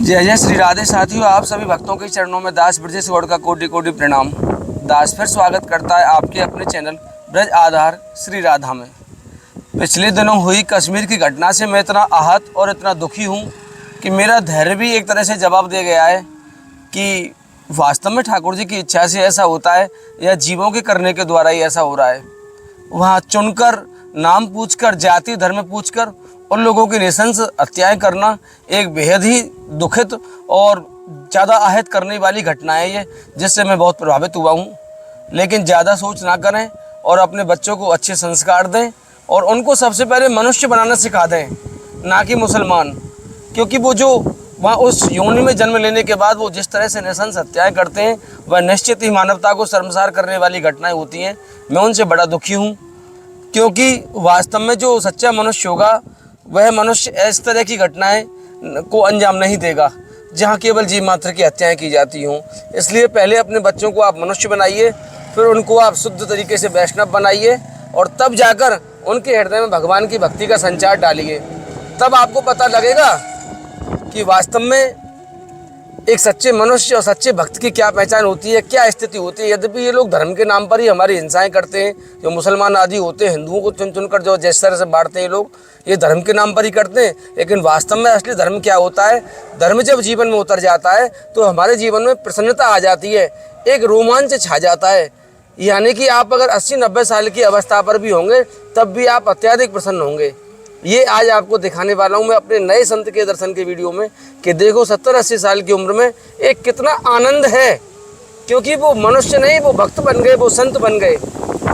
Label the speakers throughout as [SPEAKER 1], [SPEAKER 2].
[SPEAKER 1] जय जय श्री राधे साथियों, आप सभी भक्तों के चरणों में दास ब्रजेश गौड़ का कोटि कोटि प्रणाम। दास फिर स्वागत करता है आपके अपने चैनल ब्रज आधार श्री राधा में। पिछले दिनों हुई कश्मीर की घटना से मैं इतना आहत और इतना दुखी हूँ कि मेरा धैर्य भी एक तरह से जवाब दे गया है कि वास्तव में ठाकुर जी की इच्छा से ऐसा होता है या जीवों के करने के द्वारा ही ऐसा हो रहा है। वहाँ चुनकर, नाम पूछकर, जाति धर्म पूछकर उन लोगों की नृशंस हत्याएं करना एक बेहद ही दुखित और ज़्यादा आहत करने वाली घटना है ये, जिससे मैं बहुत प्रभावित हुआ हूँ। लेकिन ज़्यादा सोच ना करें और अपने बच्चों को अच्छे संस्कार दें और उनको सबसे पहले मनुष्य बनाना सिखा दें, ना कि मुसलमान। क्योंकि वो जो वहाँ उस योनि में जन्म लेने के बाद वो जिस तरह से नृशंस हत्याएँ करते हैं वह निश्चित ही मानवता को शर्मसार करने वाली घटनाएँ होती हैं। मैं उनसे बड़ा दुखी हूँ, क्योंकि वास्तव में जो सच्चा मनुष्य होगा वह मनुष्य इस तरह की घटनाएं को अंजाम नहीं देगा जहां केवल जीव मात्र की हत्याएं की जाती हों। इसलिए पहले अपने बच्चों को आप मनुष्य बनाइए, फिर उनको आप शुद्ध तरीके से वैष्णव बनाइए और तब जाकर उनके हृदय में भगवान की भक्ति का संचार डालिए। तब आपको पता लगेगा कि वास्तव में एक सच्चे मनुष्य और सच्चे भक्त की क्या पहचान होती है, क्या स्थिति होती है। यद्यपि ये लोग धर्म के नाम पर ही हमारी हिंसाएं करते हैं, जो मुसलमान आदि होते हैं हिंदुओं को चुन चुन कर जो जिस तरह से बांटते हैं लोग, ये धर्म के नाम पर ही करते हैं। लेकिन वास्तव में असली धर्म क्या होता है? धर्म जब जीवन में उतर जाता है तो हमारे जीवन में प्रसन्नता आ जाती है, एक रोमांच छा जाता है। यानी कि आप अगर 80-90 साल की अवस्था पर भी होंगे तब भी आप अत्यधिक प्रसन्न होंगे। ये आज आपको दिखाने वाला हूँ मैं अपने नए संत के दर्शन के वीडियो में कि देखो 70-80 साल की उम्र में एक कितना आनंद है, क्योंकि वो मनुष्य नहीं, वो भक्त बन गए, वो संत बन गए।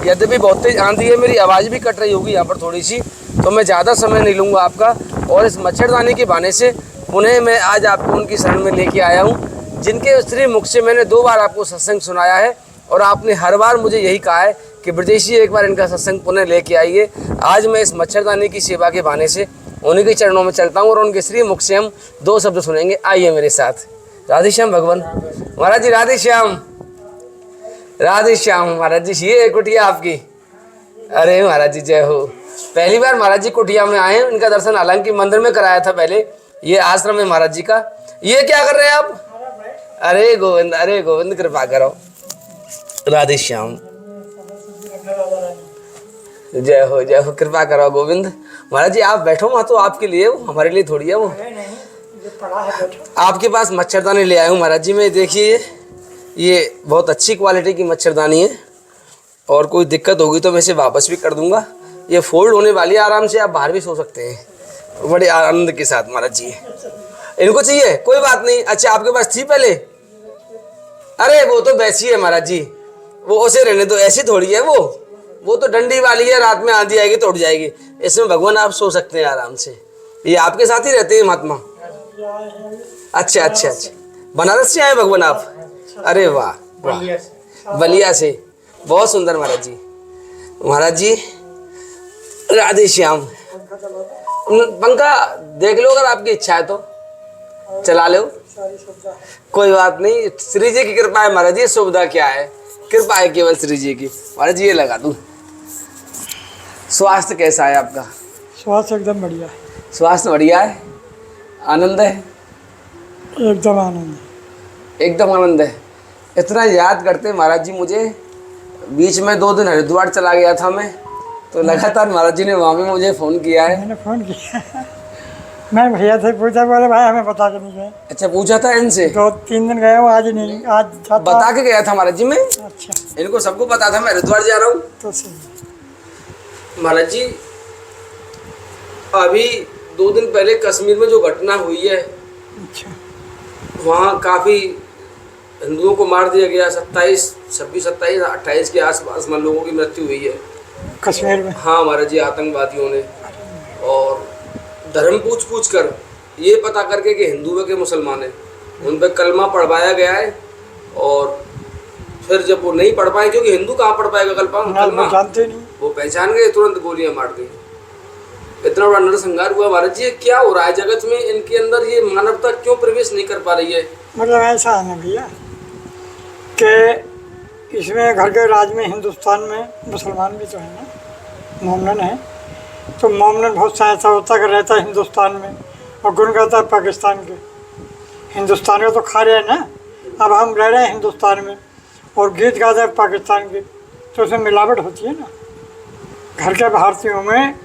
[SPEAKER 1] यद्यपि बहुत तेज आंधी है, मेरी आवाज़ भी कट रही होगी यहाँ पर थोड़ी सी, तो मैं ज़्यादा समय नहीं लूँगा आपका। और इस मच्छरदानी के बहाने से पुनः मैं आज आपको उनकी शरण में लेके आया हूँ, जिनके श्री मुख से मैंने 2 बार आपको सत्संग सुनाया है और आपने हर बार मुझे यही कहा है कि ब्रजेश जी एक बार इनका सत्संग पुनः लेके आइए। आज मैं इस मच्छरदानी की सेवा के बहाने से उन्हीं के चरणों में चलता हूँ और उनके श्री मुख से हम 2 शब्द सुनेंगे। आइए मेरे साथ। राधे श्याम भगवान महाराज जी, राधे श्याम, राधे श्याम महाराज जी। ये कुटिया आपकी? अरे महाराज जी जय हो। पहली बार महाराज जी कुटिया में आए हैं, इनका दर्शन हालांकि मंदिर में कराया था पहले, ये आश्रम है महाराज जी का। ये क्या कर रहे हैं आप? अरे गोविंद, अरे गोविंद, कृपा करो। राधे श्याम, जय हो, कृपा करो गोविंद। महाराज जी आप बैठो, वहाँ तो आपके लिए, वो हमारे लिए थोड़ी है। वो आपके पास मच्छरदानी ले आया हूँ महाराज जी। मैं देखिए ये बहुत अच्छी क्वालिटी की मच्छरदानी है और कोई दिक्कत होगी तो मैं इसे वापस भी कर दूंगा। ये फोल्ड होने वाली है, आराम से आप बाहर भी सो सकते हैं बड़े आनंद के साथ। महाराज जी इनको चाहिए? कोई बात नहीं। अच्छा आपके पास थी पहले? अरे वो तो वैसी है महाराज जी, वो उसे रहने दो, ऐसी थोड़ी है वो तो डंडी वाली है, रात में आंधी आएगी तो उड़ जाएगी। इसमें भगवान आप सो सकते हैं आराम से। ये आपके साथ ही रहते हैं महात्मा? अच्छा, बनारस से आए भगवान आप? अरे वाह वाह, बलिया से, बहुत सुंदर महाराज जी। महाराज जी राधे श्याम। पंखा देख लो, अगर आपकी इच्छा है तो चला लो, कोई बात नहीं। श्री जी की कृपा है महाराज जी, सुविधा क्या है, कृपा है केवल श्री जी की। महाराज जी ये लगा दूं। स्वास्थ्य कैसा है आपका?
[SPEAKER 2] स्वास्थ्य एकदम बढ़िया है।
[SPEAKER 1] स्वास्थ्य बढ़िया है, आनंद है?
[SPEAKER 2] एकदम आनंद है,
[SPEAKER 1] एकदम आनंद है। इतना याद करते महाराज जी मुझे। बीच में 2 दिन हरिद्वार चला गया था मैं, तो लगातार महाराज जी ने वहाँ भी मुझे फ़ोन किया है।
[SPEAKER 2] मैंने फ़ोन किया मैं भैया से पूछा, बोले भाई हमें बता के नहीं गए।
[SPEAKER 1] अच्छा पूछा था इनसे?
[SPEAKER 2] 2-3 दिन गया हूँ, आज नहीं, आज
[SPEAKER 1] बता के गया था महाराज जी मैं।
[SPEAKER 2] अच्छा,
[SPEAKER 1] इनको सबको पता था मैं हरिद्वार जा रहा हूँ।
[SPEAKER 2] तो सही।
[SPEAKER 1] महाराज जी अभी 2 दिन पहले कश्मीर में जो घटना हुई है,
[SPEAKER 2] अच्छा,
[SPEAKER 1] वहाँ काफ़ी हिंदुओं को मार दिया गया। 26, 28 के आसपास में लोगों की मृत्यु हुई है
[SPEAKER 2] कश्मीर में।
[SPEAKER 1] हाँ महाराज जी, आतंकवादियों ने। और धर्म पूछ कर ये पता करके कि हिंदू है कि मुसलमान है, उन पर कलमा पढ़वाया गया है। और फिर जब वो नहीं पढ़ पाए, क्योंकि हिंदू कहाँ पढ़ पाएगा कलमा,
[SPEAKER 2] जानते नहीं,
[SPEAKER 1] वो पहचान गए, तुरंत गोलियां मार दी। इतना बड़ा नरसंहार हुआ। महाराज जी क्या हो रहा है जगत में? इनके अंदर ये मानवता क्यों प्रवेश नहीं कर पा रही है?
[SPEAKER 2] मतलब ऐसा है ना भैया कि इसमें घर के राज में हिंदुस्तान में मुसलमान भी तो है ना, मोमडन है, तो मोमडन बहुत सा ऐसा होता कि रहता है हिंदुस्तान में और गुण गाता है पाकिस्तान के। हिंदुस्तान का तो खा रहे हैं ना। अब हम रह रहे हैं हिंदुस्तान में और गीत गाते हैं पाकिस्तान के, तो उसमें मिलावट होती है ना। घर के भारतीयों में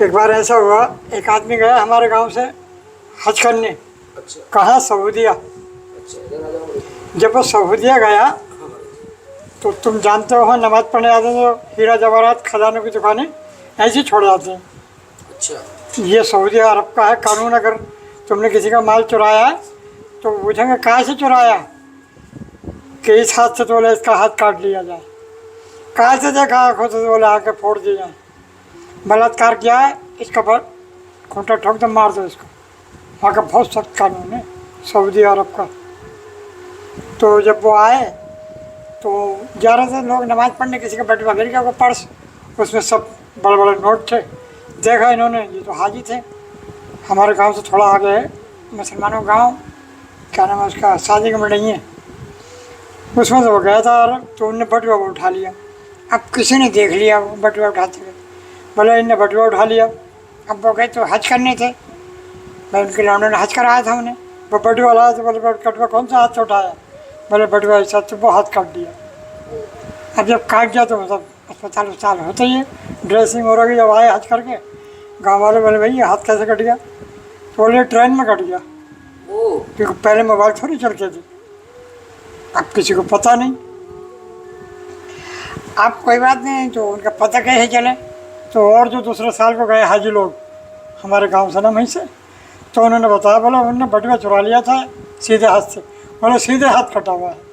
[SPEAKER 2] एक बार ऐसा हुआ, एक आदमी गया हमारे गांव से हज करने।
[SPEAKER 1] अच्छा
[SPEAKER 2] कहाँ? सऊदीया।
[SPEAKER 1] अच्छा
[SPEAKER 2] जब वो सऊदीया गया तो तुम जानते हो नमाज पढ़ने आते हैं तो हीरा जवाहरात खजानों की दुकानें ऐसे ही छोड़ जाते हैं।
[SPEAKER 1] अच्छा
[SPEAKER 2] ये सऊदी अरब का है कानून। अगर तुमने किसी का माल चुराया है तो पूछेंगे कहाँ से चुराया, कि इस हाथ से तो बोले इसका हाथ काट लिया जाए, कहाँ से देखा आँखों से बोले आके फोड़ दिए जाए, बलात्कार किया है इसका पर खूंटा ठोक दो मार दो इसको। वहाँ का बहुत सख्त कानून है सऊदी अरब का। तो जब वो आए तो जा रहे थे लोग नमाज़ पढ़ने, किसी का बटुआ गिर गया, वो पर्स, उसमें सब बड़े बड़े नोट थे। देखा इन्होंने, ये तो हाजी थे, हमारे गांव से थोड़ा आगे है मुसलमानों का गाँव, क्या नाम है उसका, शादी का नहीं है, उसमें से वो गया था। और तो उनने बटुआ उठा लिया। अब किसी ने देख लिया वो बटुआ उठाते हुए, बोले इनने बटुआ उठा लिया। अब वो गए तो हज करने थे, मैं उनके लौंडों ने हज कराया था उन्हें। वो बटुआ लाया तो बोले बटुआ कौन सा हाथ से उठाया, बोले बटुआ ऐसा, तो वो हाथ काट दिया। अब जब काट दिया तो मतलब अस्पताल उस्ताल होते ही है, ड्रेसिंग हो रही। जब आए हज करके गाँव वाले बोले भाई ये हाथ कैसे कट गया, तो बोले ट्रेन में कट गया, क्योंकि पहले मोबाइल थोड़ी चलते थे, अब किसी को पता नहीं। अब कोई बात नहीं, तो उनका पता कैसे चले। तो और जो दूसरे साल को गए हाजी लोग हमारे गांव से ना वहीं से, तो उन्होंने बताया, बोला उन्होंने बटुआ चुरा लिया था सीधे हाथ से, बोले सीधे हाथ कटा हुआ है।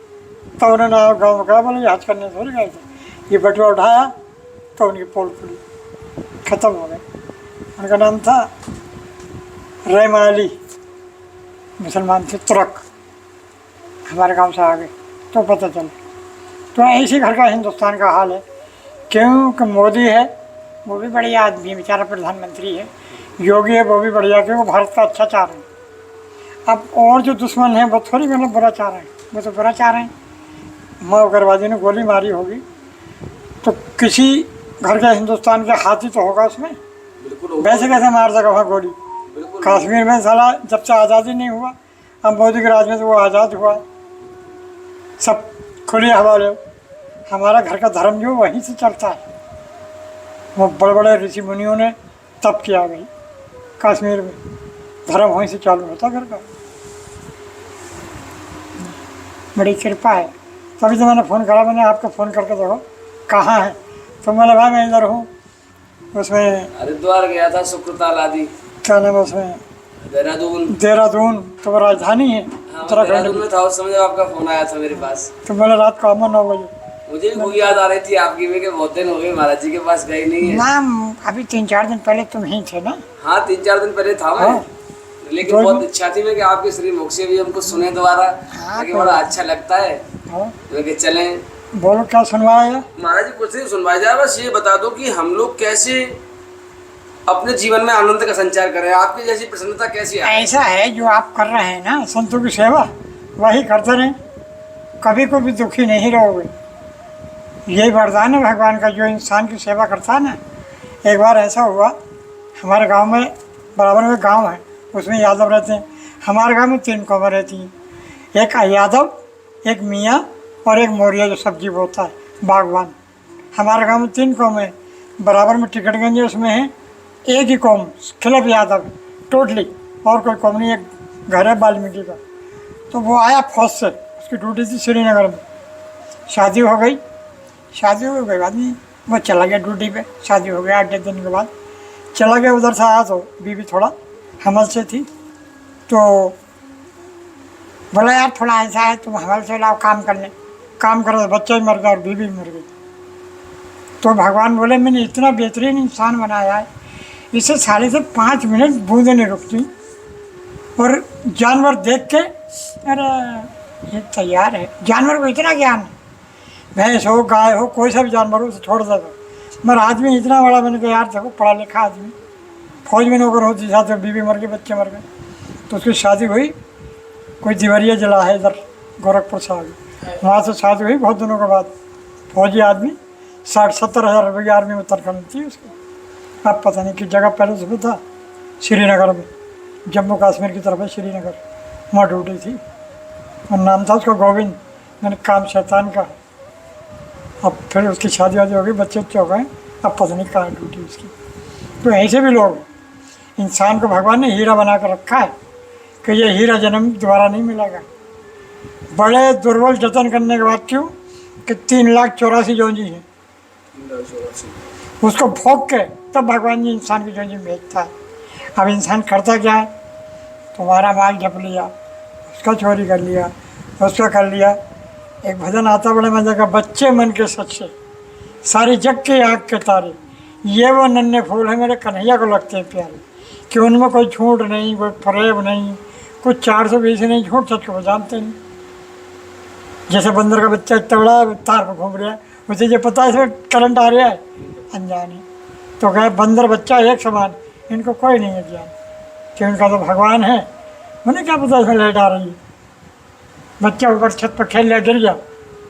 [SPEAKER 2] तो उन्होंने गाँव में कहा, बोले ये हज करने थोड़ी गए थे, ये बटुआ उठाया तो उनकी पोल खुली, ख़त्म हो गए। उनका नाम था रहमा अली, मुसलमान थे, तुरक, हमारे गांव से आ गए तो पता चला। तो ऐसे घर का हिंदुस्तान का हाल है। क्योंकि मोदी है वो भी बढ़िया आदमी है, बेचारा प्रधानमंत्री है, योगी है वो भी बढ़िया, क्योंकि भारत का अच्छा चाह रहे हैं। अब और जो दुश्मन हैं वो थोड़ी मतलब बुरा चाह रहे हैं, वो तो बुरा चाह रहे हैं। माँ उग्रवादी ने गोली मारी होगी तो किसी घर के हिंदुस्तान के हाथी तो होगा उसमें, वैसे कैसे मार सका वहाँ गोली। कश्मीर में साला जब से आज़ादी नहीं हुआ, अब मोदी के राज में तो वो आज़ाद हुआ, सब खुले हवाले। हमारा घर का धर्म जो वहीं से चलता है, वो बड़े बड़े ऋषि मुनियों ने तप किया भाई, कश्मीर में धर्म वहीं से चालू होता घर का, बड़ी कृपा है। तभी तो मैंने फ़ोन करा, मैंने आपको फ़ोन करके देखो कहाँ है, तो मैंने भाई मैं इधर हूँ। उसमें
[SPEAKER 1] हरिद्वार गया था, सुक्रताल आदि,
[SPEAKER 2] क्या नाम है उसमें, देहरादून तो वो राजधानी है उत्तराखंड में
[SPEAKER 1] था उस समय जब आपका फोन आया था मेरे पास।
[SPEAKER 2] तो मैंने रात को आमा 9 बजे,
[SPEAKER 1] मुझे भी खूब याद आ रही थी आपकी भी, कि बहुत दिन हो गए महाराज जी के पास गए नहीं है।
[SPEAKER 2] नाम अभी 3-4 दिन पहले तुम ही थे ना।
[SPEAKER 1] हाँ 3-4 दिन पहले था मैं।
[SPEAKER 2] हाँ।
[SPEAKER 1] लेकिन बहुत इच्छा थी मैं कि आपके श्री मुख से भी हमको सुने दोबारा, ताकि बड़ा अच्छा लगता है। लेकिन चलें,
[SPEAKER 2] बोलो क्या सुनवाया
[SPEAKER 1] महाराज जी। कुछ नहीं सुनवाया जाए, बस ये बता दो कि हम लोग कैसे अपने जीवन में आनंद का संचार करें, आपकी जैसी प्रसन्नता कैसी है।
[SPEAKER 2] ऐसा है जो आप कर रहे हैं ना संतों की सेवा, वही करते रहें, कभी को भी दुखी नहीं रहोगे। यही वरदान है भगवान का, जो इंसान की सेवा करता है ना। एक बार ऐसा हुआ, हमारे गांव में बराबर में गांव है, उसमें यादव रहते हैं। हमारे गांव में 3 कौमें रहती हैं, एक यादव, एक मियाँ और एक मौर्य जो सब्जी बोता है, बागवान। हमारे गांव में 3 कौमें बराबर में टिकटगंज है, उसमें है एक ही कौम खिलप यादव टोटली, और कोई कौम नहीं, एक घर है वाल्मीकि का। तो वो आया फौज से, उसकी ड्यूटी थी श्रीनगर में, शादी हो गई, शादी हो गई बाद में वो चला गया ड्यूटी पे, शादी हो गया 8 दिन के बाद चला गया। उधर से आया तो बीवी थोड़ा हमल से थी, तो बोला यार थोड़ा ऐसा है तुम हमल से लाओ काम करने, काम कर रहे, बच्चा ही मर गया और बीवी मर गई। तो भगवान बोले मैंने इतना बेहतरीन इंसान बनाया है, इसे साले से 5 मिनट बूंदे नहीं रुकती, और जानवर देख के अरे ये तैयार है। जानवर को इतना ज्ञान है, भैंस हो गाय हो कोई सा भी जानवर हो उसे छोड़ देगा, मगर आदमी इतना बड़ा, मैंने कहा यार देखो पढ़ा लिखा आदमी, फौज में नौकर होती, साथ में बीवी मर गई, बच्चे मर गए। तो उसकी शादी हुई, कोई दिवरिया जिला है इधर गोरखपुर से आगे, वहाँ से शादी हुई। बहुत दिनों के बाद फौजी आदमी 60-70 हज़ार रुपये की आर्मी में तनख्वाह मिलती है उसको। अब पता नहीं किस जगह, पहले से था श्रीनगर में, जम्मू कश्मीर की तरफ है श्रीनगर, वहाँ ड्यूटी थी और नाम था उसका गोविंद, मैंने काम शैतान का। अब फिर उसकी शादी वादी हो गई, बच्चे बच्चे हो गए, अब पता नहीं कहाँ ड्यूटी उसकी। तो ऐसे भी लोग हैं। इंसान को भगवान ने हीरा बना कर रखा है कि ये हीरा जन्म दोबारा नहीं मिलेगा। बड़े दुर्बल जतन करने के बाद क्यों कि 3,84,000 जोजी हैं, उसको भोग के तब भगवान जी इंसान की जोजी भेजता है। अब इंसान करता क्या है, तुम्हारा माल जप लिया, उसका चोरी कर लिया, उसका कर लिया। एक भजन आता बड़े मजे का, बच्चे मन के सच्चे सारी जग के आँख के तारे, ये वो नन्हे फूल है मेरे कन्हैया को लगते हैं प्यारे, कि उनमें कोई झूठ नहीं, कोई फरेब नहीं, कुछ 420 नहीं, झूठ सच को जानते नहीं। जैसे बंदर का बच्चा इतना बड़ा तार पर घूम रहा है, उसे जो पता है इसमें करंट आ रहा है, अनजान है। तो कहे बंदर बच्चा एक समान, इनको कोई नहीं है ज्ञान कि उनका तो भगवान है, उन्हें क्या पता इसमें लाइट आ रही है। बच्चा ऊपर छत पर खेल लिया, गिर गया,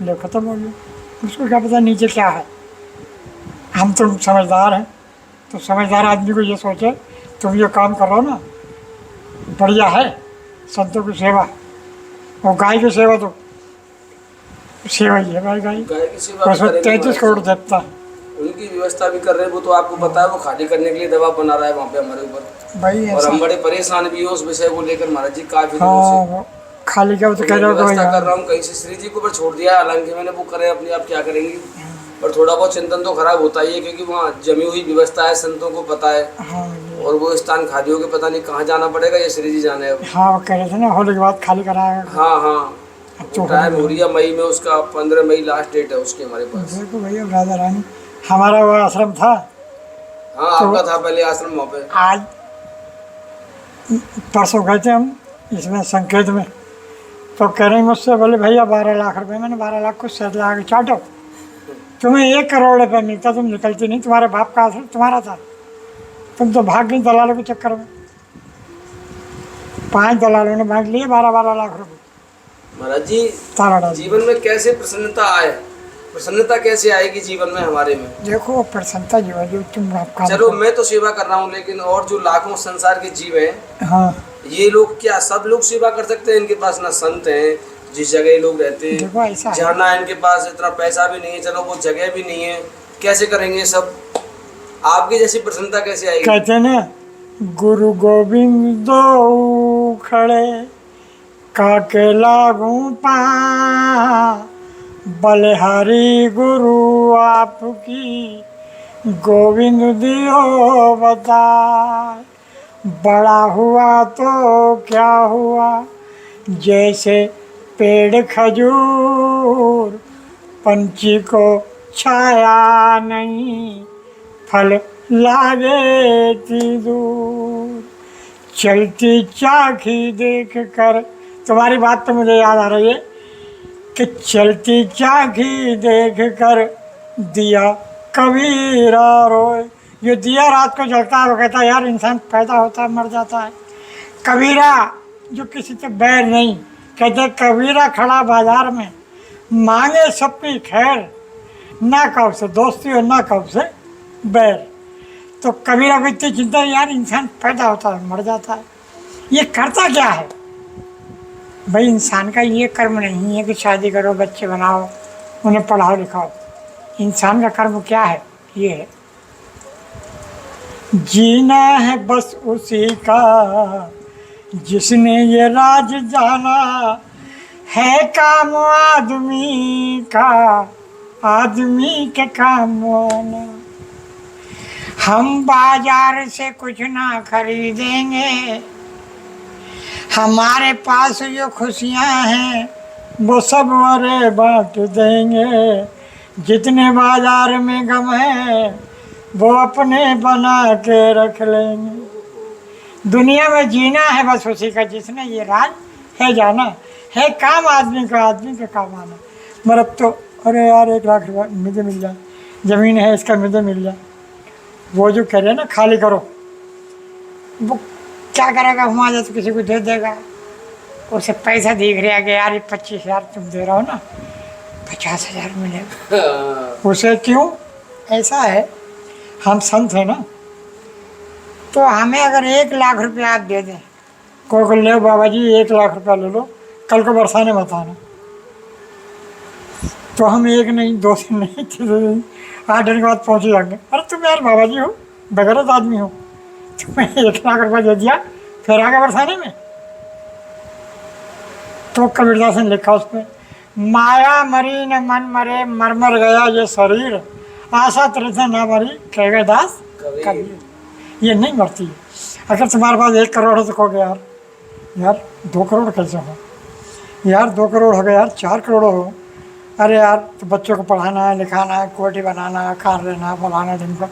[SPEAKER 2] ले खत्म हो गया, उसको क्या पता नीचे क्या है। हम तो समझदार हैं, तो समझदार आदमी को ये सोचे तुम ये काम कर रहे हो ना, बढ़िया है। संतों की सेवा और गाय की सेवा तो सेवा ही है भाई। गाय
[SPEAKER 1] की सेवा
[SPEAKER 2] 33 करोड़ देवता,
[SPEAKER 1] उनकी व्यवस्था भी कर रहे हैं। वो तो आपको पता है, वो खाली करने के लिए दबाव बना रहा है वहाँ पे हमारे ऊपर
[SPEAKER 2] भाई।
[SPEAKER 1] और हम बड़े परेशान भी हैं उस विषय को लेकर महाराज जी काफी दिनों
[SPEAKER 2] हाँ,
[SPEAKER 1] से।
[SPEAKER 2] वो खाली क्या तो कह रहे हो
[SPEAKER 1] व्यवस्था कर रहा हूँ, कहीं से श्री जी को ऊपर छोड़ दिया, हालांकि मैंने वो करे अपने आप क्या करेंगे, पर थोड़ा बहुत चिंतन तो खराब होता ही है, क्योंकि वहाँ जमी हुई व्यवस्था है, संतों को पता है।
[SPEAKER 2] हाँ,
[SPEAKER 1] और वो स्थान खाली हो के पता नहीं कहाँ जाना पड़ेगा, ये श्री जी जाने अब।
[SPEAKER 2] हाँ, वो कह रहे थे ना होली के बाद खाली कराएगा।
[SPEAKER 1] हाँ हाँ,
[SPEAKER 2] तो
[SPEAKER 1] टाइम हो रही है मई में, उसका 15 मई लास्ट डेट है उसकी हमारे पास।
[SPEAKER 2] देखो भैया राधा रानी, हमारा वो आश्रम था।
[SPEAKER 1] हाँ आपका था पहले आश्रम वहाँ पे।
[SPEAKER 2] आज परसों गए थे हम इसमें संकेत में, तो कह रहे हैं मुझसे, बोले भैया 12 लाख रुपए। मैंने 12 लाख को 7 लाख चाटो, तुम्हें 1 करोड़ रुपये मिलता, तुम निकलती नहीं, तुम्हारे बाप का आश्रम तुम्हारा था, तुम तो भाग गई दलालों के चक्कर में। 5 दलालों ने भाग लिए 12-12 लाख रुपए।
[SPEAKER 1] महाराज जी
[SPEAKER 2] ताला डाल
[SPEAKER 1] जीवन में कैसे प्रसन्नता आए, प्रसन्नता कैसे आएगी जीवन में हमारे में?
[SPEAKER 2] देखो प्रसन्नता जीवन जो तुम आपका,
[SPEAKER 1] चलो मैं तो सेवा कर रहा हूँ, लेकिन और जो लाखों संसार के जीव हैं,
[SPEAKER 2] हाँ
[SPEAKER 1] ये लोग क्या सब लोग सेवा कर सकते हैं? इनके पास ना संत हैं, जिस जगह ये लोग रहते
[SPEAKER 2] देखो ऐसा
[SPEAKER 1] हैं,
[SPEAKER 2] है।
[SPEAKER 1] जहाँ ना इनके पास इतना पैसा भी नहीं है, चलो वो जगह भी नहीं है, कैसे करेंगे सब? आपकी जैसी प्रसन्नता कैसे आएगी?
[SPEAKER 2] कहते ना, गुरु गोविंद दो खड़े काके लागू पा, बलिहारी गुरु आपकी गोविंद दियो बता। बड़ा हुआ तो क्या हुआ, जैसे पेड़ खजूर, पंछी को छाया नहीं, फल लागे ती दूर। चलती चाखी देख कर, तुम्हारी बात तो मुझे याद आ रही है कि चलती चाखी देख कर दिया कबीरा रोए। जो दिया रात को जलता है वो कहता है यार इंसान पैदा होता है मर जाता है। कबीरा जो किसी से बैर नहीं, कहते कबीरा खड़ा बाजार में मांगे सबकी खैर, ना कब से दोस्ती और ना कब से बैर। तो कबीरा को इतनी चिंता है यार इंसान पैदा होता है मर जाता है, ये करता क्या है भाई? इंसान का ये कर्म नहीं है कि शादी करो, बच्चे बनाओ, उन्हें पढ़ाओ लिखाओ। इंसान का कर्म क्या है? ये है जीना है बस उसी का जिसने ये राज जाना है। काम आदमी का आदमी के काम आना। हम बाजार से कुछ ना खरीदेंगे, हमारे पास जो खुशियाँ हैं वो सब वारे बांट देंगे। जितने बाजार में गम है वो अपने बना के रख लेंगे। दुनिया में जीना है बस उसी का जिसने ये राज है जाना है। काम आदमी का आदमी का काम आना। मरब तो अरे यार 1 लाख रुपया मुझे मिल जाए, ज़मीन है इसका मुझे मिल जाए। वो जो कह रहे हैं ना खाली करो, वो क्या करेगा? वहाँ जाए तो किसी को दे देगा, उसे पैसा दिख रहा है कि यार 25,000 तुम दे रहे हो ना, 50,000 मिलेगा उसे। क्यों ऐसा है? हम संत हैं ना, तो हमें अगर 1 लाख रुपया आप दे दें को ले बाबा जी 1 लाख रुपया ले लो, कल को बरसाने मत आना। तो हम 1 नहीं 2 दिन नहीं 3 दिन नहीं 8 दिन के बाद पहुँच जाएंगे। अरे तुम यार बाबा जी हो, बेगैरत आदमी हो, तुम्हें 1 लाख रुपया दे दिया फिर आगे बरसाने में। तो कबीरदास ने लिखा उसमें, माया मरी न मन मरे, मर मर गया ये शरीर, आशा तरह ना मरी कहेगा दास कबीर। ये नहीं मरती है। अगर तुम्हारे पास 1 करोड़ है तो कहोगे यार 2 करोड़ कैसे हो, यार 2 करोड़ हो गए, यार 4 करोड़ हो, अरे यार तो बच्चों को पढ़ाना है, लिखाना है, कोठी बनाना है, कार लेना, फलाना दिन को,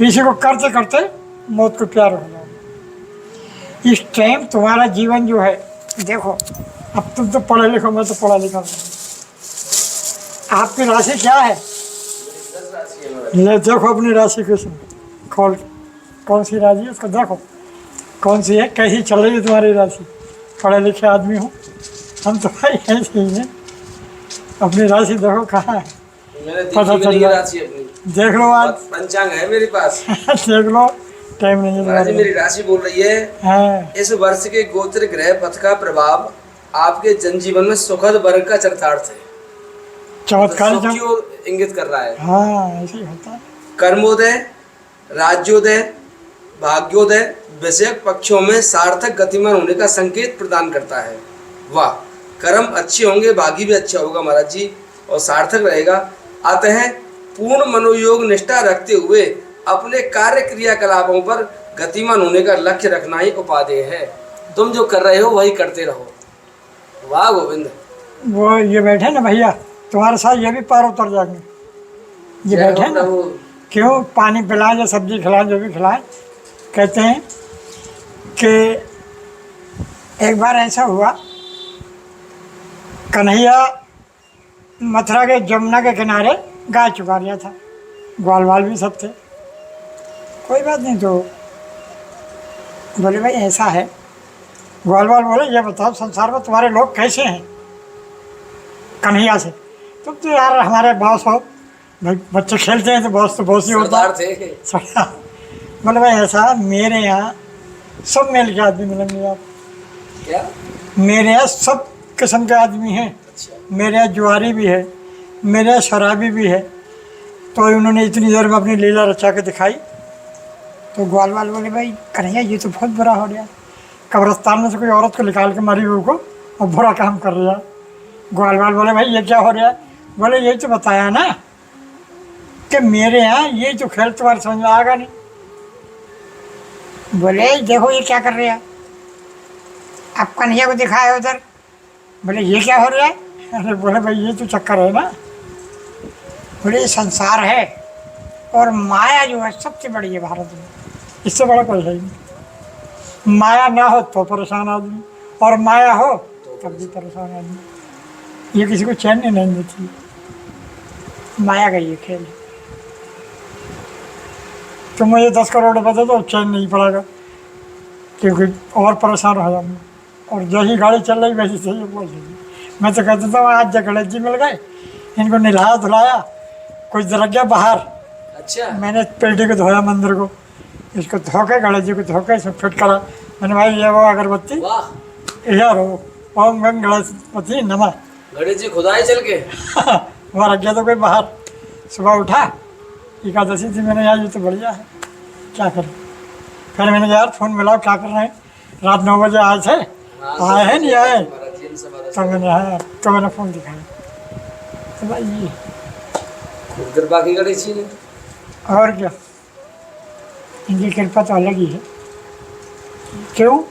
[SPEAKER 2] इसी को करते करते मौत को प्यार हो जाओगे। इस टाइम तुम्हारा जीवन जो है, देखो अब तुम तो पढ़े लिखो, मैं तो पढ़ा लिखा हूँ। आपकी राशि क्या है? ले देखो अपनी राशि को खोल के, कौन सी राशि है उसको देखो, कौन सी है, कैसी चल रही है तुम्हारी राशि। पढ़े लिखे आदमी हो, हम तो भाई ऐसे ही हैं। अपनी राशि देखो कहाँ है, पता चल रहा है। देख लो आज
[SPEAKER 1] पंचांग है मेरे पास।
[SPEAKER 2] देख लो, टाइम नहीं है।
[SPEAKER 1] महाराज जी मेरी राशि बोल रही है इस वर्ष के गोचर ग्रह पथ का प्रभाव आपके जनजीवन में सुखद वर्ग का चरितार्थ है,
[SPEAKER 2] चमत्कारी
[SPEAKER 1] सुख की ओर इंगित कर रहा है।
[SPEAKER 2] हाँ ऐसे ही होता है।
[SPEAKER 1] कर्मोदय, राज्योदय, भाग्योदय विषयक पक्षों में सार्थक गतिमान होने का संकेत प्रदान करता है। वाह, कर्म अच्छे होंगे, भाग्य भी अच्छा होगा महाराज जी, और सार्थक रहेगा। अतः पूर्ण मनोयोग निष्ठा रखते हुए अपने कार्य क्रियाकलापों पर गतिमान होने का लक्ष्य रखना ही उपादेय है। तुम जो कर रहे हो वही करते रहो। वाह गोविंद।
[SPEAKER 2] वो ये बैठे ना भैया, तुम्हारे साथ ये भी पार उतर जाएंगे। ये बैठे ना, क्यों पानी पिलाएं या सब्जी खिलाएं, जो भी खिलाएं, कहते हैं कि एक बार ऐसा हुआ, कन्हैया मथुरा के जमुना के किनारे गाय चुका रहा था, ग्वाल वाल भी सब थे। कोई बात नहीं, तो बोले भाई ऐसा है, ग्वाल वाल बोले ये बताओ संसार में तुम्हारे लोग कैसे हैं? कन्हैया से, तुम तो यार हमारे बॉस हो भाई, बच्चे खेलते हैं तो बॉस ही होता है। बोले भाई ऐसा, मेरे यहाँ सब मेल के आदमी मिलेंगे आप।
[SPEAKER 1] क्या?
[SPEAKER 2] मेरे यहाँ सब किस्म के आदमी हैं। मेरे यहाँ जुआरी भी है, मेरे यहाँ शराबी भी है। तो उन्होंने इतनी देर में अपनी लीला रचा के दिखाई। तो ग्वाल वाल बोले भाई कन्हैया ये तो बहुत बुरा हो गया, कब्रिस्तान में से कोई औरत को निकाल के मारी हुई को और बुरा काम कर रहा। ग्वाल वाल बोले भाई ये क्या हो रहा है? बोले यही तो बताया ना कि मेरे यहाँ ये तो खेल तुम्हारे समझ में आएगा नहीं। बोले देखो ये क्या कर रहे हैं आप, कन्हैया को दिखाए उधर। बोले ये क्या हो रहा है? अरे बोले भाई ये तो चक्कर है ना। बोले ये संसार है और माया जो है सबसे बड़ी है भारत में, इससे बड़ा कोई है नहीं। माया ना हो तो परेशान आदमी, और माया हो तब भी परेशान आदमी। ये किसी को चैन नहीं देती, माया का ये खेल है। तो मुझे 10 करोड़ रुपये दे दो, चैन नहीं पड़ेगा, क्योंकि और परेशान हो जाऊंगा। और जैसी गाड़ी चल रही वैसी सही बोल रही। मैं तो कहता था आज जब गणेश जी मिल गए, इनको नहलाया धुलाया, कुछ दरक गया बाहर।
[SPEAKER 1] अच्छा,
[SPEAKER 2] मैंने पेटी को धोया मंदिर को, इसको धो के गणेश जी को धो के इसमें फिट करा। मैंने भाई ये वो अगरबत्ती यार हो, ओम गंग गणेशपति नमः।
[SPEAKER 1] गणेश जी खुदा ही चल के
[SPEAKER 2] वहाँ रख गया तो कोई बाहर। सुबह उठा, एकादशी थी, मैंने यार ये तो बढ़िया है, क्या करें। फिर मैंने यार फ़ोन मिलाओ क्या कर रहे हैं, रात 9 बजे आए थे, आए हैं नहीं आए? तो मैंने फ़ोन दिखाया, तो भाई ये
[SPEAKER 1] कृपा की गणेश जी ने।
[SPEAKER 2] और क्या, इनकी कृपा तो अलग ही है। क्यों?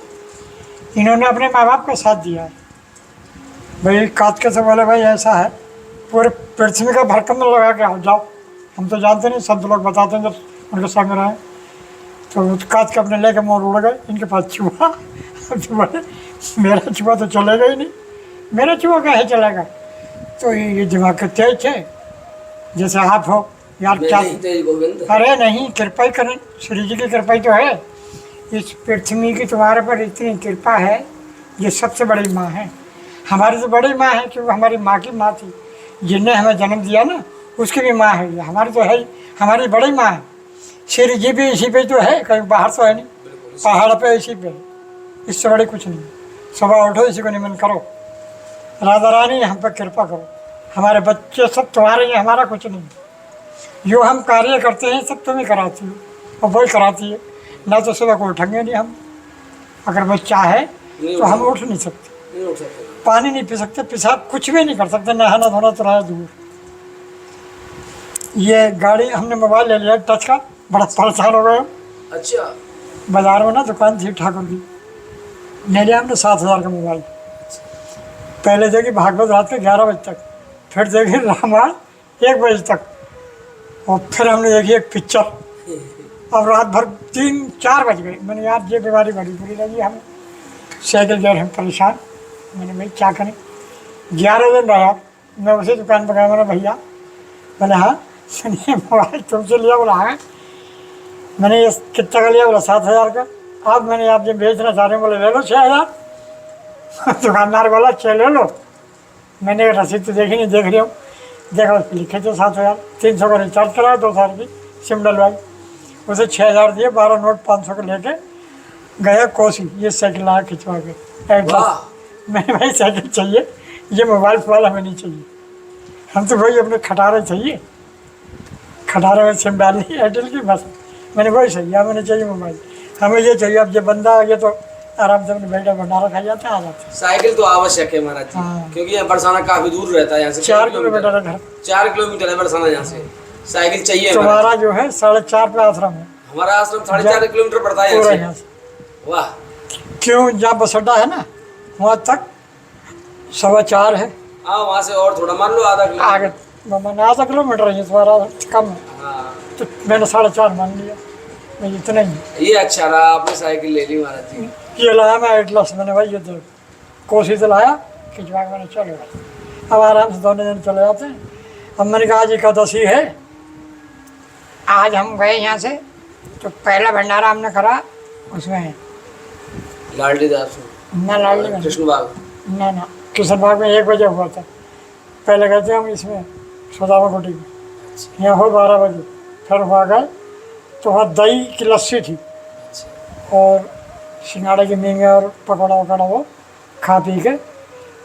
[SPEAKER 2] इन्होंने अपने माँ बाप का साथ दिया है। भाई काट के से बोले भाई ऐसा है, पूरे पृथ्वी का भरकम लगा के आओ जाओ। हम तो जानते नहीं, सब लोग बताते हैं जब उनके संग रहे, तो काट के अपने लेके मोर उड़ गए। इनके पास चूहा, तो बोले मेरा चूहा तो चलेगा ही नहीं, मेरा चूहा कैसे चलेगा? तो ये दिमाग के तेज थे, जैसे आप हो यार क्या। अरे नहीं, कृपा ही करें, श्री जी की कृपा ही तो है। इस पृथ्वी की तुम्हारे पर इतनी कृपा है, ये सबसे बड़ी माँ है। हमारी तो बड़ी माँ है, क्योंकि हमारी माँ की माँ थी, जिनने हमें जन्म दिया ना, उसकी भी माँ है। हमारी तो है ही, हमारी बड़ी माँ है। श्री जी भी इसी पे तो है, कहीं बाहर तो है नहीं, पहाड़ पे इसी पे, इससे बड़ी कुछ नहीं। सुबह उठो इसी को निमन करो, राधा रानी हम पर कृपा करो, हमारे बच्चे सब तुम्हारे हैं, हमारा कुछ नहीं। जो हम कार्य करते हैं सब तुम्हें कराती हो और वही कराती है। ना तो सुबह को उठेंगे नहीं हम, अगर बच्चा है तो हम उठ नहीं सकते, पानी नहीं पी सकते, पेशाब कुछ भी नहीं कर सकते, नहाना धोना तो रहा दूर। ये गाड़ी हमने मोबाइल ले लिया टच का, बड़ा परेशान हो गए।
[SPEAKER 1] अच्छा,
[SPEAKER 2] बाजार में ना दुकान थी ठाकुर की, ले लिया हमने 7,000 का मोबाइल। पहले देखी भागवत रात के 11 बजे तक, फिर देखी रामायण 1 बजे तक, और फिर हमने देखी एक पिक्चर। अब रात भर 3-4 बज गए। मैंने यार ये बीमारी बड़ी बुरी लगी, हम साइकिल गए, हम परेशान। मैंने भाई क्या करें, 11 दिन रहा। मैं उसी दुकान पर गया, मैंने भैया, बोले हाँ सुनिए मोबाइल तुमसे लिया? बोला हाँ। मैंने ये कितना का लिया? बोला 7,000 का। अब मैंने आप ये बेचना चाह रहे हैं? बोले ले लो 6,000। दुकानदार बोला 6 ले लो। मैंने रसीद तो देखी नहीं, देख रही हूँ, देखा उस पर लिखे थे 7,000। 300 का रिचार्ज कराया, 2 साल की सिम डलवाई, उसे 6,000 दिए, 12 नोट 500 के लेके गया कोसी। ये साइकिल लाया खिंचवा के एयरटेल। मैंने भाई साइकिल चाहिए, ये मोबाइल फोबाइल हमें नहीं चाहिए, हम तो भाई अपने खटारे चाहिए, खटारे में सिम डालनी एयरटेल की, बस। मैंने वही चाहिए, हमें नहीं चाहिए मोबाइल, हमें ये चाहिए। अब ये बंदा ये तो आराम से अपने बैठा भंडारा खा जाते आ जाते।
[SPEAKER 1] साइकिल तो आवश्यक है महाराज जी,
[SPEAKER 2] हाँ।
[SPEAKER 1] क्योंकि यहाँ बरसाना काफी दूर रहता है यहाँ से,
[SPEAKER 2] 4 किलोमीटर है घर।
[SPEAKER 1] 4 किलोमीटर है बरसाना यहाँ से, साइकिल चाहिए।
[SPEAKER 2] तुम्हारा जो है 4.5 पे आश्रम है,
[SPEAKER 1] हमारा आश्रम 4.5 किलोमीटर पड़ता है
[SPEAKER 2] पूरा
[SPEAKER 1] यहाँ
[SPEAKER 2] यहाँ
[SPEAKER 1] से।
[SPEAKER 2] से।
[SPEAKER 1] वाह,
[SPEAKER 2] क्यों, जहाँ बस अड्डा है ना वहाँ तक 4.25 है।
[SPEAKER 1] हाँ, वहाँ से और थोड़ा मान लो आधा किलोमीटर
[SPEAKER 2] आगे मैंने आधा किलोमीटर है, तुम्हारा कम है,
[SPEAKER 1] हाँ।
[SPEAKER 2] तो मैंने 4.5 मान लिया, मैं इतना ही।
[SPEAKER 1] ये अच्छा रहा आपने साइकिल ले ली महाराज जी।
[SPEAKER 2] ये लाया मैं एटलस, मैंने भाई ये देख कोसी से लाया, खिंचवा के मैंने चले गए। अब आराम से दोनों दिन चले जाते हैं। अब मैंने कहा आज एकादशी है, आज हम गए यहाँ से, तो पहला भंडारा हमने करा उसमें
[SPEAKER 1] लाडली दास
[SPEAKER 2] ना लाडली में,
[SPEAKER 1] कृष्ण बाग,
[SPEAKER 2] ना किशन बाग में 1 बजे हुआ था। पहले गए थे हम इसमें सुदामा कोटी में, यहाँ हो 12 बजे। फिर वहाँ गए तो वहाँ दही की लस्सी थी और सिंगाड़े की मींगे और पकौड़ा वकौड़ा, वो खा पी के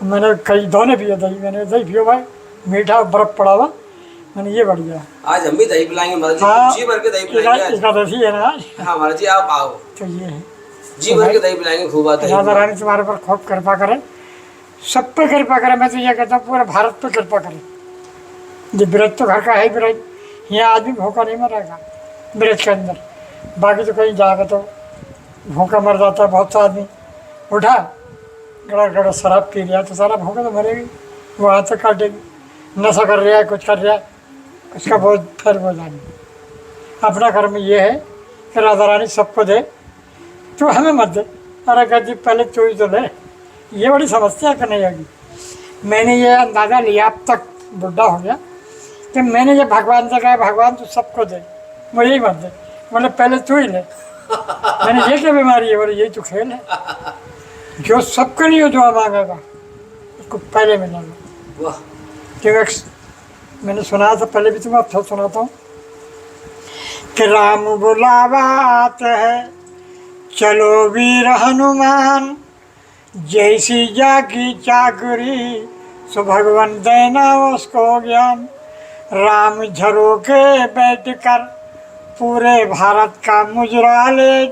[SPEAKER 2] मैंने कई दोने पिए दही। मैंने दही पियो भाई, मीठा बर्फ पड़ा हुआ, मैंने ये बढ़िया।
[SPEAKER 1] आज हम भी दही पिलाएंगे महाराज जी,
[SPEAKER 2] हाँ,
[SPEAKER 1] जी भर के दही पिलाएंगे आज।
[SPEAKER 2] एकादशी है ना आज।
[SPEAKER 1] हाँ महाराज जी, आप आओ,
[SPEAKER 2] तो ये है,
[SPEAKER 1] जी भर के दही पिलाएंगे खूब।
[SPEAKER 2] राधा रानी तुम्हारे पर खूब कृपा करे, सब पे कृपा करे। मैं तो ये कहता हूँ पूरे भारत पे कृपा करे। ये ब्रज तो घर का है, ब्रज यहाँ आदमी भूखा नहीं मरेगा ब्रज के अंदर, बाकी तो कहीं जाएगा तो भूखा मर जाता है। बहुत सा आदमी उठा गड़ा गड़ा शराब पी लिया तो सारा भूखा तो मरेगी, वो हाथ से काटेगी, नशा कर रहा है, कुछ कर रहा है, उसका बहुत फिर वो जानी। अपना कर्म ये है कि राधा रानी सबको दे, तो हमें मत दे। अरे कहती पहले तू ही तो ले, ये बड़ी समस्या करने लगी। मैंने ये अंदाज़ा लिया अब तक बुढ़ा हो गया कि मैंने ये भगवान से कहा भगवान तू सबको दे, मुझे ही मत दे। बोले पहले तू ही ले। मैंने ये क्या बीमारी है? बोले यही तो खेल है, जो सबके लिए जो मांगेगा उसको पहले मिला लो।
[SPEAKER 1] वाह,
[SPEAKER 2] क्योंकि मैंने सुना था पहले भी, तुम्हें अच्छा सुनाता हूँ कि राम बुलावा आते है चलो वीर हनुमान, जैसी जागी चाकरी सो भगवान देना उसको ज्ञान। राम झरोके बैठ कर पूरे भारत का मुजरा ले,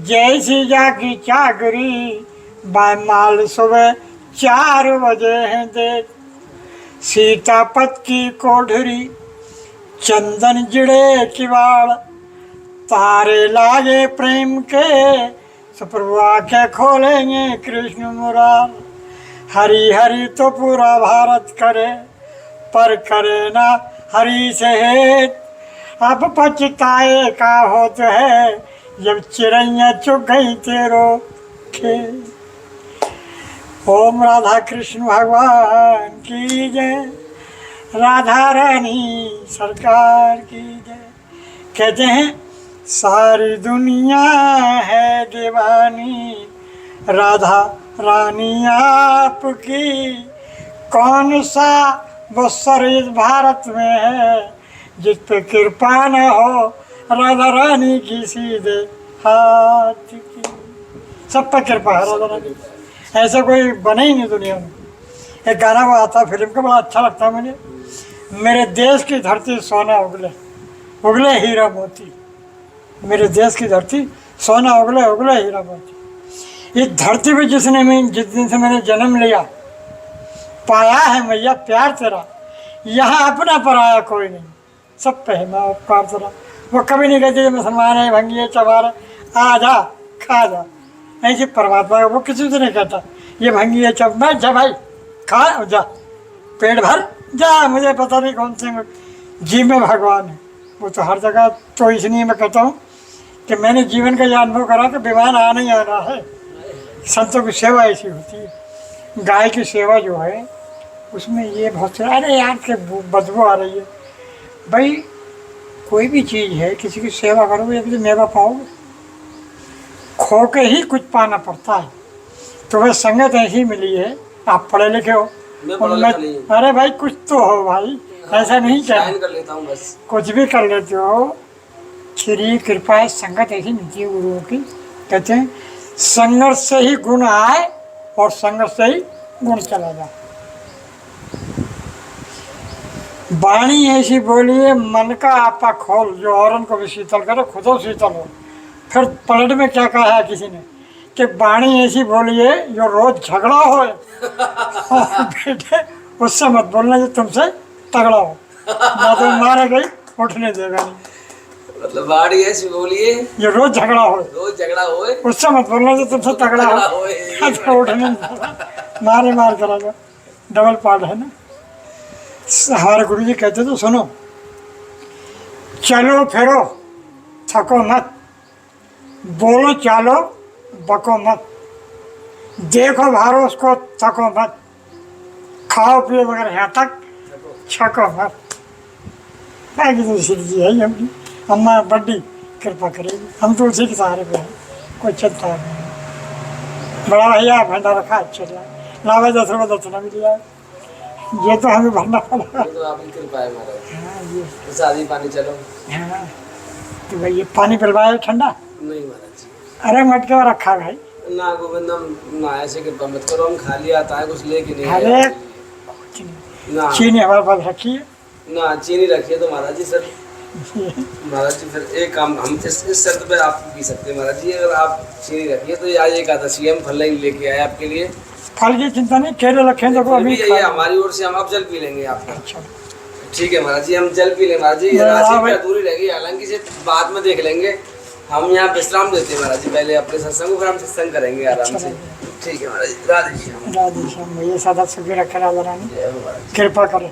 [SPEAKER 2] जैसी जागी चाकरी बामाल सुबह 4 बजे हैं देख। सीतापत की कोठरी चंदन जिड़े किवाड़, तारे लागे प्रेम के सप्रभुआ के खोलेंगे कृष्ण मुरार। हरि हरि तो पूरा भारत करे, पर करे ना हरि से हेत। अब पछताए का होत है जब चिड़ैया चुग गई तेरो खेत। ओम राधा कृष्ण भगवान की जय, राधा रानी सरकार की जय। कहते हैं सारी दुनिया है दीवानी, राधा रानी आपकी। कौन सा बसर इस भारत में है जिस पे कृपा न हो राधा रानी की सीधे हाथ की। सब पर कृपा है राधा रानी। ऐसा कोई बना ही नहीं दुनिया में। एक गाना वो आता फिल्म का, बड़ा अच्छा लगता है मुझे, मेरे देश की धरती सोना उगले, उगले हीरा मोती। मेरे देश की धरती सोना उगले, उगले हीरा मोती। इस धरती पे जिस दिन से मैंने जन्म लिया, पाया है मैया प्यार तेरा, यहाँ अपना पराया कोई नहीं, सब पे है मैं उपकार तेरा। वो कभी नहीं कहती मुसलमान है, भंगी है, चबार है, आ जा खा जा, ऐसे परमात्मा वो किसी से नहीं कहता ये भंगी है, चब मैं जा भाई खा जा, पेट भर जा, मुझे पता नहीं कौन से जी में भगवान है। वो तो हर जगह, तो इसलिए मैं कहता हूँ कि मैंने जीवन का यह अनुभव करा कि बीमार आना ही आना है। संतों की सेवा ऐसी होती है। गाय की सेवा जो है उसमें ये बहुत से, अरे यार के बदबू आ रही है भाई। कोई भी चीज़ है, किसी की सेवा करोगे एक दिन मेवा पाओगे, खो के ही कुछ पाना पड़ता है। तो वह संगत ऐसी मिली है, आप पढ़े लिखे हो, अरे भाई कुछ तो हो भाई, ऐसा नहीं चाहिए
[SPEAKER 1] कर लेता हूँ बस,
[SPEAKER 2] कुछ भी कर लेते हो। श्री कृपा संगत ऐसी मिलती है गुरुओं की। कहते हैं संगत से ही गुण आए और संगत से ही गुण चला जाए। वाणी ऐसी बोलिए मन का आपा खोल, जो औरन को भी शीतल करे खुदो शीतल हो। फिर पलट में क्या कहा है किसी ने कि वाणी ऐसी बोलिए जो रोज झगड़ा हो बेटे उससे मत बोलना जो तुमसे तगड़ा हो, ना तो मारे गई उठने देगा नहीं।
[SPEAKER 1] मतलब वाणी ऐसी बोलिए
[SPEAKER 2] जो रोज झगड़ा हो, उससे मत बोलना जो तुमसे तगड़ा हो, ना तो उठने नहीं देगा, मारे मार करेगा। डबल पार्ट है ना। हमारे गुरु जी कहते तो सुनो, चलो फिरो थको मत, बोलो चालो बको मत, देखो भारो उसको थको मत, खाओ पियो मगर यहाँ तक छको मत। बाकी तो श्री जी है हमकी, अम्मा बड़ी कृपा करेगी, हम तो उसी के सहारे पे हैं, कोई चिंता नहीं। बड़ा भैया भंडा रखा चल रहा, लावा 10 रुपये दक्षिणा भी दिया, ये तो हमें भरना पड़ा।
[SPEAKER 1] तो आपकी कृपा है महाराज।
[SPEAKER 2] हाँ ये
[SPEAKER 1] तो शादी पानी चलो।
[SPEAKER 2] हाँ तो भाई ये पानी पिलवाए ठंडा,
[SPEAKER 1] नहीं महाराज जी,
[SPEAKER 2] अरे मटके में रखा भाई।
[SPEAKER 1] ना गोविंद हम ना ऐसे कृपा मत करो, हम खाली आता है कुछ लेके नहीं
[SPEAKER 2] अरे
[SPEAKER 1] आए। ना
[SPEAKER 2] चीनी हमारे पास रखी है।
[SPEAKER 1] ना चीनी रखिए तो महाराज जी। सर महाराज जी फिर एक काम, हम इस शर्त पे आप पी सकते हैं महाराज जी, अगर आप चीनी रखिए तो ये आज एकादशी हम फल नहीं लेके आए आपके लिए।
[SPEAKER 2] फल की चिंता नहीं, केले रखे तो अभी
[SPEAKER 1] ये हमारी ओर से हम अब जल पी लेंगे आपका।
[SPEAKER 2] अच्छा
[SPEAKER 1] ठीक है महाराज जी, हम जल पी लेंगे महाराज जी। ये राशि पे अधूरी रहेगी, हालांकि से बाद में देख लेंगे। हम यहाँ विश्राम देते हैं महाराज जी, पहले अपने सत्संग को, फिर हम सत्संग करेंगे आराम से। ठीक है महाराज जी, राधे श्याम।
[SPEAKER 2] राधे श्याम। ये सदा सुखी रखे राधा रानी, कृपा करे।